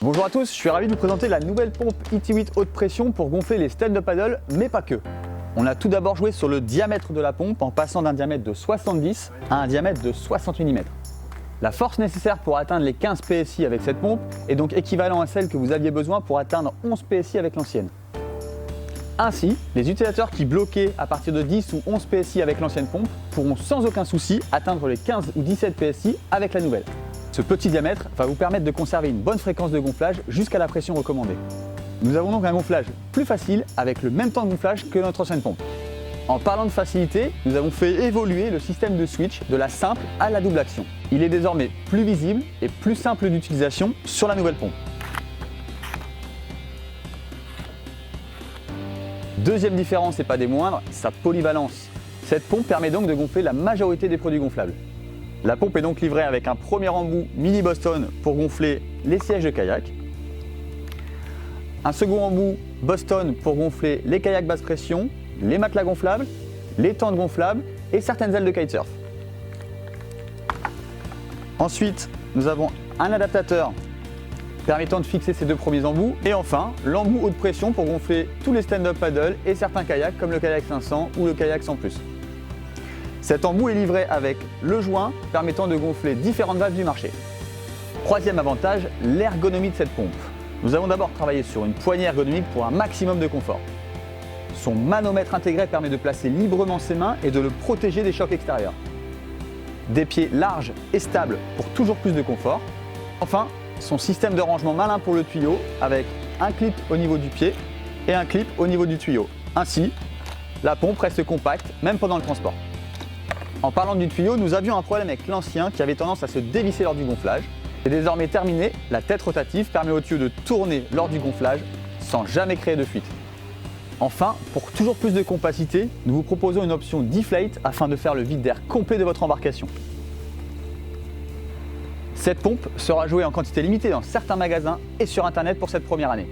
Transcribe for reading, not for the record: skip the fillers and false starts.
Bonjour à tous, je suis ravi de vous présenter la nouvelle pompe IT8 haute pression pour gonfler les stand-up paddle, mais pas que. On a tout d'abord joué sur le diamètre de la pompe en passant d'un diamètre de 70 à un diamètre de 68 mm. La force nécessaire pour atteindre les 15 PSI avec cette pompe est donc équivalent à celle que vous aviez besoin pour atteindre 11 PSI avec l'ancienne. Ainsi, les utilisateurs qui bloquaient à partir de 10 ou 11 PSI avec l'ancienne pompe pourront sans aucun souci atteindre les 15 ou 17 PSI avec la nouvelle. Ce petit diamètre va vous permettre de conserver une bonne fréquence de gonflage jusqu'à la pression recommandée. Nous avons donc un gonflage plus facile avec le même temps de gonflage que notre ancienne pompe. En parlant de facilité, nous avons fait évoluer le système de switch de la simple à la double action. Il est désormais plus visible et plus simple d'utilisation sur la nouvelle pompe. Deuxième différence et pas des moindres, sa polyvalence. Cette pompe permet donc de gonfler la majorité des produits gonflables. La pompe est donc livrée avec un premier embout mini Boston pour gonfler les sièges de kayak, un second embout Boston pour gonfler les kayaks basse pression, les matelas gonflables, les tentes gonflables et certaines ailes de kitesurf. Ensuite, nous avons un adaptateur permettant de fixer ces deux premiers embouts et enfin l'embout haute pression pour gonfler tous les stand-up paddle et certains kayaks comme le kayak 500 ou le kayak 100+. Cet embout est livré avec le joint permettant de gonfler différentes valves du marché. Troisième avantage, l'ergonomie de cette pompe. Nous avons d'abord travaillé sur une poignée ergonomique pour un maximum de confort. Son manomètre intégré permet de placer librement ses mains et de le protéger des chocs extérieurs. Des pieds larges et stables pour toujours plus de confort. Enfin, son système de rangement malin pour le tuyau avec un clip au niveau du pied et un clip au niveau du tuyau. Ainsi, la pompe reste compacte même pendant le transport. En parlant du tuyau, nous avions un problème avec l'ancien qui avait tendance à se dévisser lors du gonflage. C'est désormais terminé, la tête rotative permet au tuyau de tourner lors du gonflage sans jamais créer de fuite. Enfin, pour toujours plus de compacité, nous vous proposons une option deflate afin de faire le vide d'air complet de votre embarcation. Cette pompe sera jouée en quantité limitée dans certains magasins et sur internet pour cette première année.